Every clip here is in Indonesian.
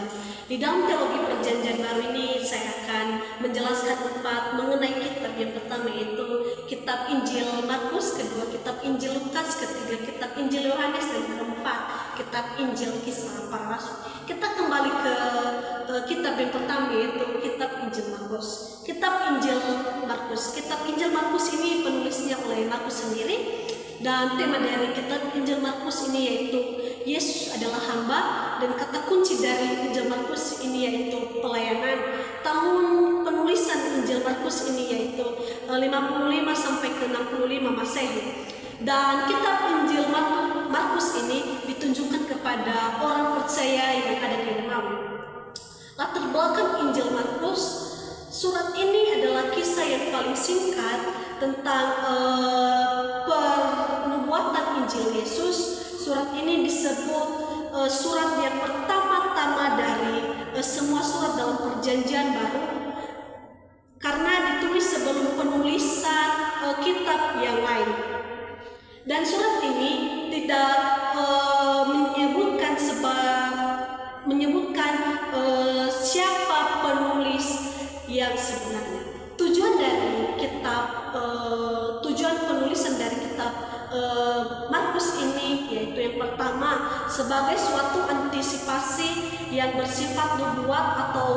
Baru. Di dalam teologi Perjanjian Baru ini saya akan menjelaskan 4 mengenai kitab. Yang pertama yaitu kitab Injil Markus, kedua kitab Injil Lukas, ketiga kitab Injil Yohanes, dan keempat kitab Injil Kisah Para Rasul. Kita kembali ke kitab yang pertama yaitu kitab Injil Markus. Kitab Injil Markus. Kitab Injil Markus ini penulisnya oleh Markus sendiri, dan tema dari kitab Injil Markus ini yaitu Yesus adalah hamba, dan kata kunci dari Injil Markus ini yaitu pelayanan. Tahun penulisan Injil Markus ini yaitu 55 sampai ke 65 Masehi. Dan kitab Injil Markus ini ditunjukkan kepada orang percaya yang ada di Romawi. Latar belakang Injil Markus, surat ini adalah kisah yang paling singkat tentang pernubuatan Injil Yesus. Surat ini disebut surat yang pertama-tama dari semua surat dalam Perjanjian Baru, karena ditulis sebelum penulisan kitab yang lain. Dan surat ini tidak menyebutkan siapa penulis yang sebenarnya. Tujuan penulisan dari kitab Markus ini yaitu yang pertama sebagai suatu antisipasi yang bersifat nubuat atau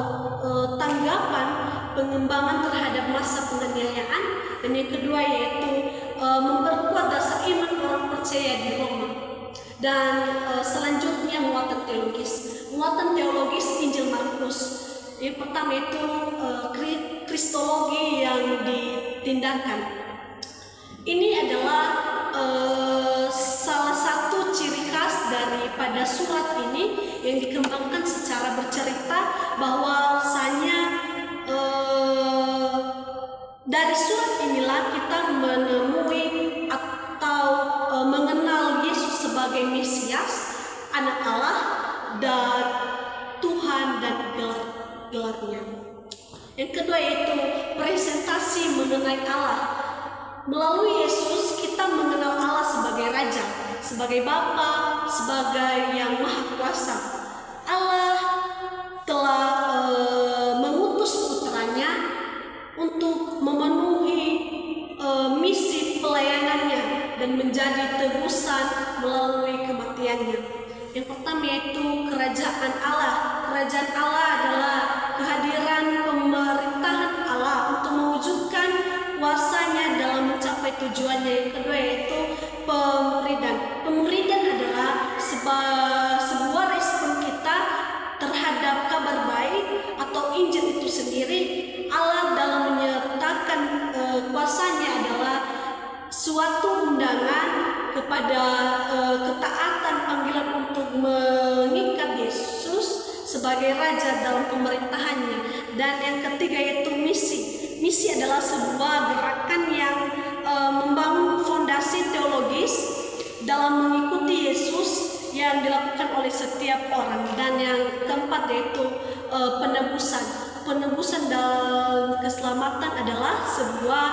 tanggapan pengembangan terhadap masa penganiayaan, dan yang kedua yaitu memperkuat dasar iman orang percaya di Roma. Dan selanjutnya muatan teologis Injil Markus. Yang pertama itu kristologi yang ditindakan. Ini adalah salah satu ciri khas daripada surat ini yang dikembangkan secara bercerita, bahwasanya dari surat inilah kita menemui atau mengenal Yesus sebagai Mesias, Anak Allah, dan Tuhan dan gelarnya. Yang kedua yaitu presentasi mengenai Allah. Melalui Yesus kita mengenal Allah sebagai Raja, sebagai Bapa, sebagai yang Maha Kuasa. Allah telah mengutus putranya untuk memenuhi misi pelayanannya dan menjadi tebusan melalui kematiannya. Yang pertama yaitu kerajaan Allah. Kerajaan Allah adalah kehadiran pemerintahan Allah untuk mewujudkan kuasanya dalam mencapai tujuannya. Yang kedua yaitu pemuridan. Pemuridan adalah sebuah respon kita terhadap kabar baik atau Injil itu sendiri. Allah dalam menyatakan kuasanya adalah suatu undangan kepada ketaatan panggilan untuk mengikat Yesus sebagai Raja dalam pemerintahannya. Dan yang ketiga yaitu misi. Misi adalah sebuah gerakan yang membangun fondasi teologis dalam mengikuti Yesus yang dilakukan oleh setiap orang. Dan yang keempat yaitu penebusan. Penebusan dan keselamatan adalah sebuah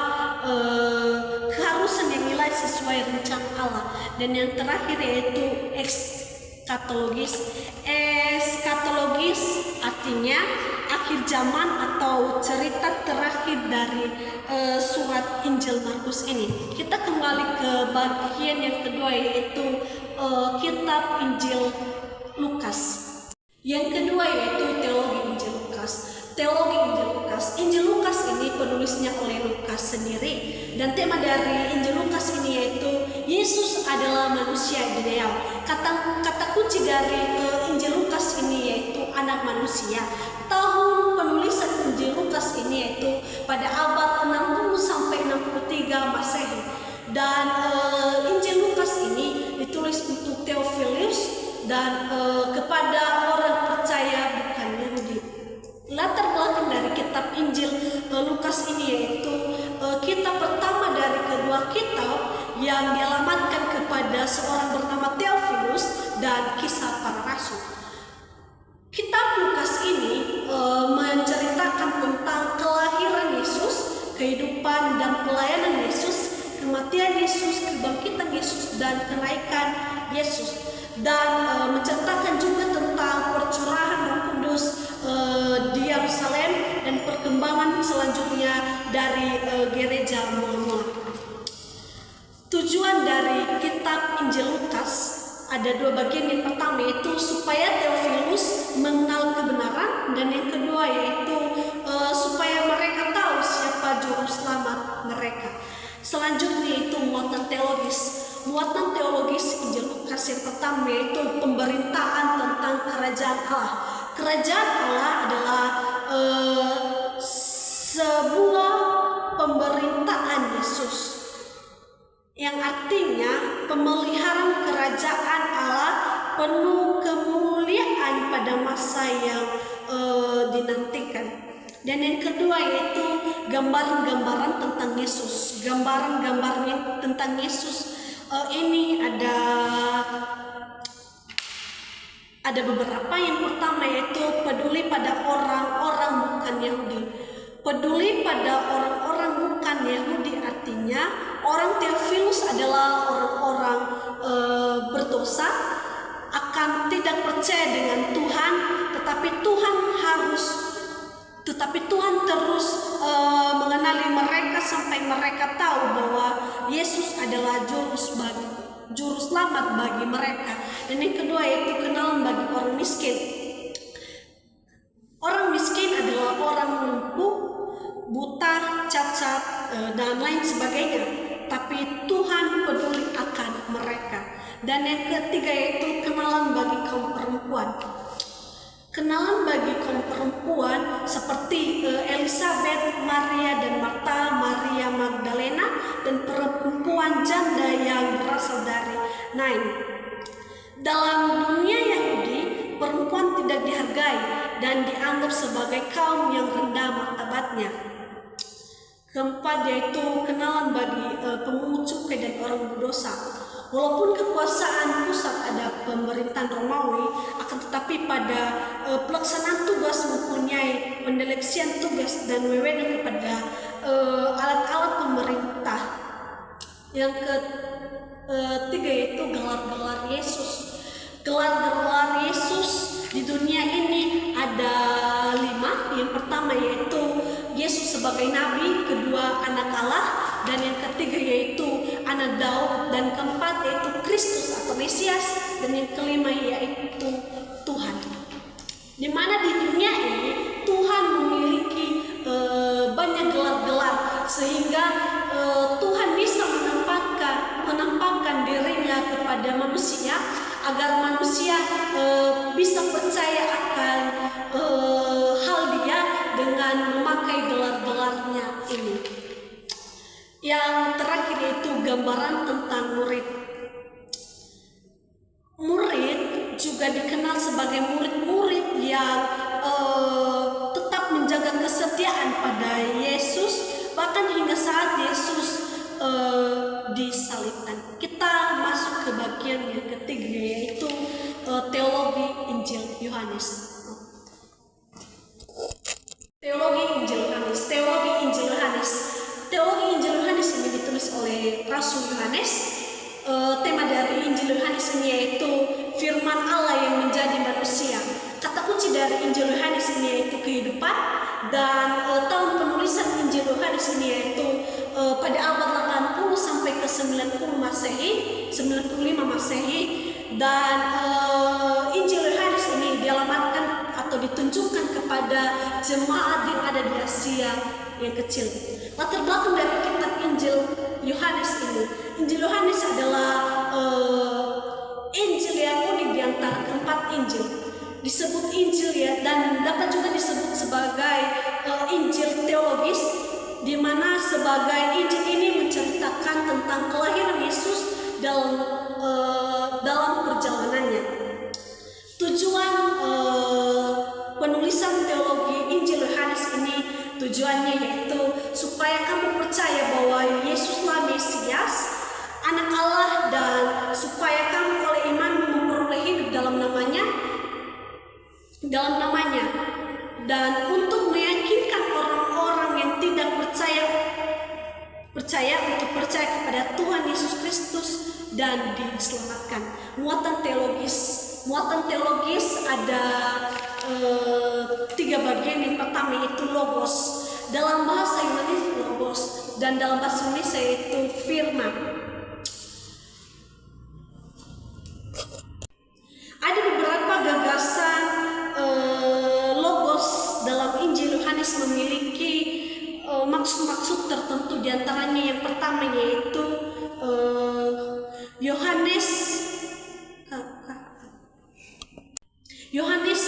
keharusan yang nilai sesuai rencana Allah. Dan yang terakhir yaitu eskatologis. Eskatologis artinya akhir zaman atau cerita terakhir dari surat Injil Markus ini. Kita kembali ke bagian yang kedua yaitu kitab Injil Lukas. Yang kedua yaitu teologi Injil Lukas. Teologi Injil Lukas. Injil Lukas ini penulisnya oleh Lukas sendiri, dan tema dari Injil Lukas ini yaitu Yesus adalah manusia ideal. Kata kunci dari Injil Lukas ini yaitu anak manusia. Tahun penulisan Injil Lukas ini yaitu pada abad 60 sampai 63 Masehi. Dan Injil Lukas ini ditulis untuk Theophilus dan kepada orang percaya bukan Yahudi. Latar belakang dari kitab Injil Lukas ini yaitu kitab pertama dari kedua kitab yang dialamatkan kepada seorang bernama Theophilus dan Kisah Para Rasul. Kitab Lukas ini menceritakan tentang kelahiran Yesus, kehidupan dan pelayanan Yesus, kematian Yesus, kebangkitan Yesus, dan kenaikan Yesus. Dan menceritakan juga tentang percurahan Roh Kudus ada dua bagian. Yang pertama yaitu supaya Theophilus mengenal kebenaran, dan yang kedua yaitu supaya mereka tahu siapa juru selamat mereka. Selanjutnya itu muatan teologis. Muatan teologis Injil Lukas yang pertama yaitu pemberitaan tentang kerajaan Allah. Kerajaan Allah adalah sebuah pemerintahan Yesus, yang artinya pemeliharaan kerajaan Allah penuh kemuliaan pada masa yang dinantikan. Dan yang kedua yaitu gambaran-gambaran tentang Yesus. Gambaran-gambarnya tentang Yesus ini ada beberapa. Yang pertama yaitu peduli pada orang-orang bukan Yahudi. Peduli pada orang-orang bukan Yahudi artinya orang Theophilus adalah orang-orang berdosa, akan tidak percaya dengan Tuhan, tetapi Tuhan terus mengenali mereka sampai mereka tahu bahwa Yesus adalah juru selamat bagi mereka. Dan yang kedua yaitu kenalan bagi orang miskin. Orang miskin adalah orang lumpuh, buta, cacat, dan lain sebagainya, tapi Tuhan peduli akan mereka. Dan yang ketiga yaitu kenalan bagi kaum perempuan. Kenalan bagi kaum perempuan seperti Elizabeth, Maria dan Marta, Maria Magdalena, dan perempuan janda yang berasal dari Nain. Dalam dunia Yahudi, perempuan tidak dihargai dan dianggap sebagai kaum yang rendah martabatnya. Keempat yaitu kenalan bagi pemungut cukai dan orang berdosa. Walaupun kekuasaan pusat ada pemerintahan Romawi, akan tetapi pada pelaksanaan tugas mempunyai pendeleksian tugas dan wewenang kepada alat-alat pemerintah. Yang ketiga yaitu gelar-gelar Yesus. Gelar-gelar Yesus di dunia ini ada 5. Yang pertama yaitu Yesus sebagai Nabi, kedua anak Allah, dan yang ketiga yaitu anak Daud, dan keempat yaitu Kristus atau Mesias, dan yang kelima yaitu Tuhan. Di mana di dunia ini Tuhan memiliki banyak gelar-gelar sehingga Tuhan bisa menampakkan dirinya kepada manusia agar manusia bisa percaya akan hal dia dengan memakai gelar-gelarnya ini. Yang terakhir yaitu gambaran tentang murid. Murid juga dikenal sebagai murid-murid yang tetap menjaga kesetiaan pada Yesus bahkan hingga saat Yesus disalibkan. Kita masuk ke bagian yang ketiga yaitu teologi Injil Yohanes. Teologi Injil Yohanes. Teologi Injil Yohanes. Teologi Injil Yohanes ini ditulis oleh Rasul Yohanes. Tema dari Injil Yohanes ini yaitu firman Allah yang menjadi manusia. Kata kunci dari Injil Yohanes ini yaitu kehidupan, dan tahun penulisan Injil Yohanes ini yaitu pada abad 80 sampai ke 95 Masehi, dan Injil Yohanes ini dialamatkan atau ditunjukkan kepada jemaat yang ada di Asia yang kecil. Latar belakang dari kitab Injil Yohanes ini, Injil Yohanes adalah Injil yang unik di antara keempat Injil. Disebut Injil ya, dan dapat juga disebut sebagai Injil teologis, di mana sebagai Injil ini menceritakan tentang kelahiran Yesus dalam perjalanannya. Tujuan penulisan teologi Injil Yohanes ini tujuannya yaitu supaya kamu percaya bahwa Yesuslah Mesias, Anak Allah, dan supaya kamu oleh iman memperoleh hidup dalam namanya, dan untuk meyakinkan orang-orang yang tidak percaya untuk percaya kepada Tuhan Yesus Kristus dan diselamatkan. Muatan teologis ada 3 bagian. Yang pertama itu logos. Dalam bahasa Yunani logos, dan dalam bahasa Indonesia itu firman. maksud-maksud tertentu, diantaranya yang pertama yaitu Yohanes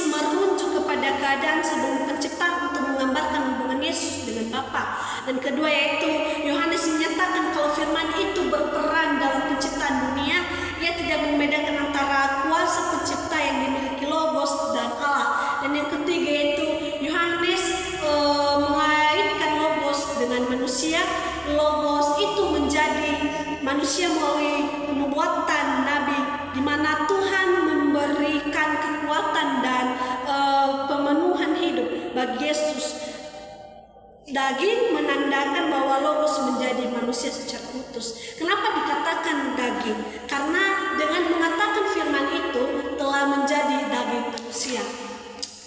merujuk kepada keadaan sebelum penciptaan untuk menggambarkan hubungan Yesus dengan Bapa. Dan kedua yaitu Yohanes menyatakan kalau firman itu berperan dalam penciptaan dunia. Ia tidak membedakan antara kuasa pencipta yang dimiliki Logos dan Allah. Dan yang ketiga yaitu Yohanes mengaitkan Logos dengan manusia. Logos itu menjadi manusia melalui penubuatan Nabi, di mana Tuhan memberikan kekuatan dan pemenuhan hidup bagi Yesus. Daging menandakan bahwa Logos menjadi manusia secara utus. Kenapa dikatakan daging? Karena dengan mengatakan firman itu telah menjadi daging manusia.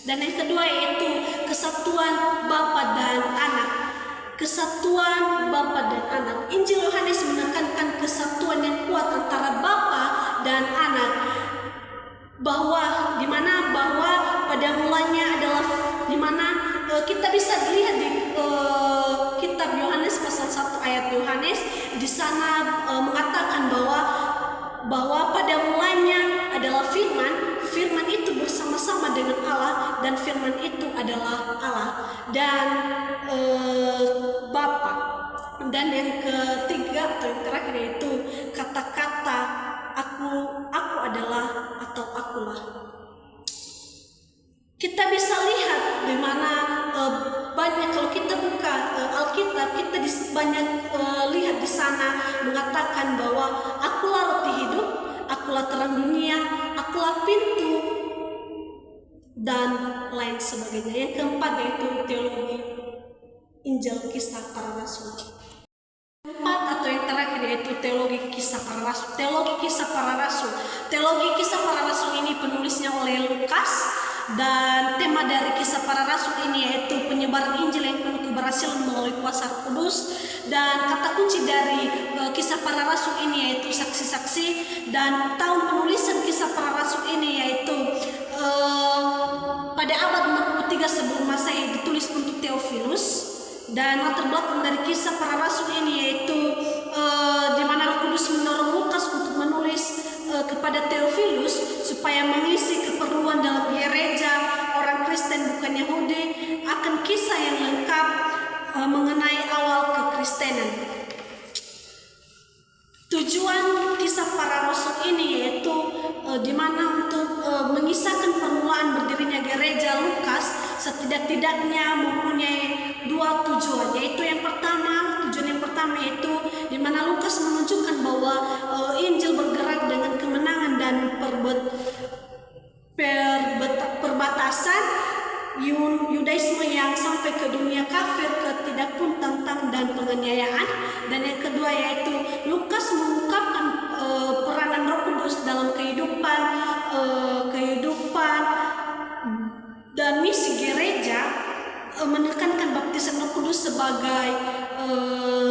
Dan yang kedua yaitu kesatuan Bapa dan Anak. Kesatuan Bapa dan Anak. Injil Yohanes menekankan kesatuan yang kuat antara Bapa dan Anak. Bahwa pada mulanya adalah kita bisa dilihat di kitab Yohanes pasal 1 ayat Yohanes, di sana mengatakan bahwa pada mulanya adalah firman itu bersama-sama dengan Allah, dan firman itu adalah Allah dan Bapa. Dan yang ketiga atau yang terakhir yaitu kata-kata aku adalah atau akulah. Kita bisa lihat di mana banyak, kalau kita buka Alkitab, kita banyak lihat di sana mengatakan bahwa akulah roti hidup, akulah terang dunia, akulah pintu, dan lain sebagainya. Yang keempat yaitu teologi Injil Kisah Para Rasul. Keempat atau yang terakhir yaitu teologi Kisah Para Rasul. Teologi Kisah Para Rasul. Teologi Kisah Para Rasul ini penulisnya oleh Lukas. Dan tema dari Kisah Para Rasul ini yaitu penyebaran Injil yang penuh keberhasilan melalui kuasa Roh Kudus. Dan kata kunci dari Kisah Para Rasul ini yaitu saksi-saksi. Dan tahun penulisan Kisah Para Rasul ini yaitu pada abad 63 sebelum Masehi, ditulis untuk Theophilus. Dan latar belakang dari Kisah Para Rasul ini yaitu di mana Roh Kudus mendorong Lukas untuk menulis kepada Theophilus supaya mengisi keperluan dalam gereja orang Kristen bukan Yahudi akan kisah yang lengkap mengenai awal kekristenan. Tujuan Kisah Para Rasul ini yaitu di mana untuk mengisahkan permulaan berdirinya gereja Lukas setidak-tidaknya mempunyai dua tujuan, yaitu tujuan yang pertama yaitu di mana Lukas menunjukkan bahwa Injil bergerak dengan kemenangan dan perbatasan Yudaisme yang sampai ke dunia kafir, ketidakpun tentang dan penganiayaan. Dan yang kedua yaitu Lukas mengungkapkan peranan Roh Kudus dalam kehidupan dan misi gereja, menekankan baptisan Roh Kudus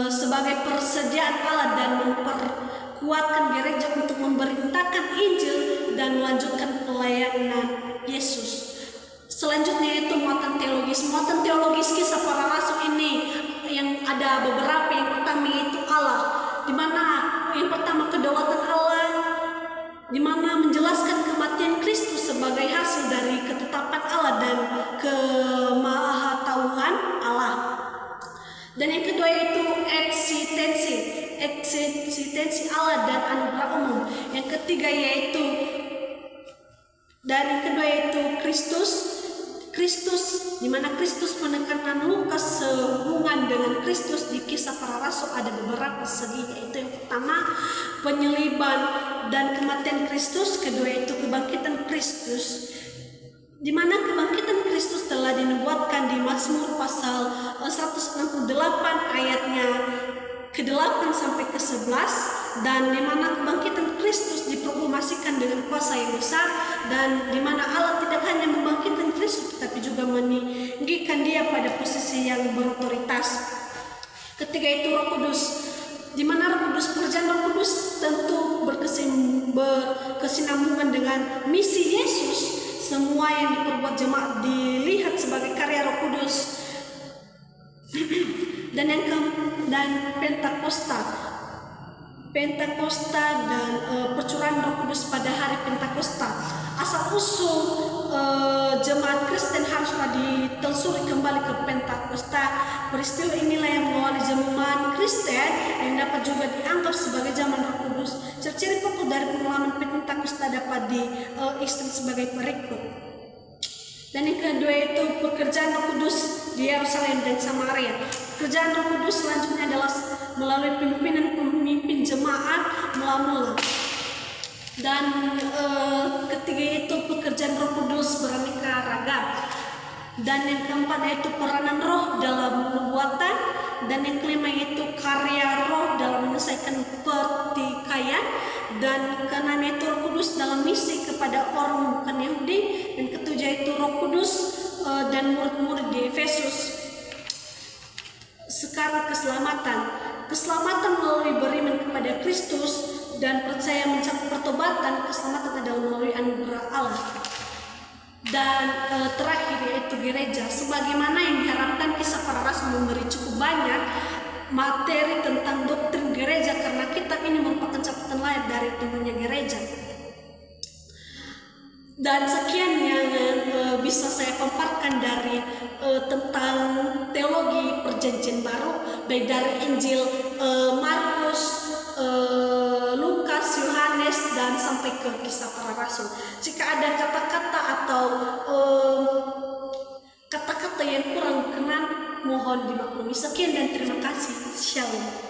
sebagai persediaan Allah dan memperkuatkan gereja untuk memberitakan Injil dan melanjutkan pelayanan Yesus. Selanjutnya itu muatan teologis Kisah Para Rasul ini yang ada beberapa. Yang pertama yaitu Allah, di mana yang pertama kedaulatan Allah, di mana menjelaskan kematian Kristus sebagai hasil dari ketetapan Allah dan kemahatauhan Allah. Dan yang kedua yaitu eksistensi Allah dan anugerah umum. Yang ketiga yaitu Kristus, di mana Kristus menekankan Lukas sehubungan dengan Kristus di Kisah Para Rasul ada beberapa segi, yaitu yang pertama penyaliban dan kematian Kristus, kedua yaitu kebangkitan Kristus, di mana kebangkitan Kristus telah dinubuatkan di Mazmur pasal 168 ayatnya ke-8 sampai ke-11, dan di mana kebangkitan Kristus diproklamasikan dengan kuasa yang besar, dan di mana Allah tidak hanya membangkitkan Kristus tetapi juga meninggikan dia pada posisi yang berotoritas. Ketiga itu Roh Kudus, di mana Roh Kudus, pekerjaan Roh Kudus tentu berkesinambungan dengan misi Yesus. Semua yang diperbuat jemaat dilihat sebagai karya Roh Kudus. dan Pentakosta dan percurahan Roh Kudus pada hari Pentakosta. Asal usul jemaat Kristen haruslah ditelusuri kembali ke Pentakosta. Peristiwa inilah yang mengawali jemaat Kristen yang dapat juga dianggap sebagai zaman Roh Kudus. Ciri pokok dari pengalaman Pentakosta dapat diikstil sebagai berikut. Dan yang kedua itu pekerjaan Roh Kudus di Yerusalem dan Samaria. Pekerjaan Roh Kudus selanjutnya adalah melalui pemimpin jemaat mula-mula. Dan ketiga itu pekerjaan Roh Kudus beraneka ragam. Dan yang keempat yaitu peranan Roh dalam nubuatan. Dan yang kelima yaitu karya Roh dalam menyelesaikan pertikaian. Dan keenam itu Roh Kudus dalam misi kepada orang bukan Yahudi. Dan ketujuh itu Roh Kudus dan murid-murid di Efesus. Sekarang keselamatan melalui beriman kepada Kristus dan percaya mencapai pertobatan. Keselamatan adalah melalui anugerah Allah. Dan terakhir yaitu gereja. Sebagaimana yang diharapkan, Kisah Para Rasul memberi cukup banyak materi tentang doktrin gereja karena kitab ini merupakan catatan lahir dari tumbuhnya gereja. Dan sekian yang bisa saya paparkan dari tentang teologi Perjanjian Baru, baik dari Injil Markus, Lukas, Yohanes, dan sampai ke Kisah Para Rasul. Jika ada kata-kata atau kata-kata yang kurang berkenan, mohon dimaklumi. Sekian dan terima kasih. Shalom.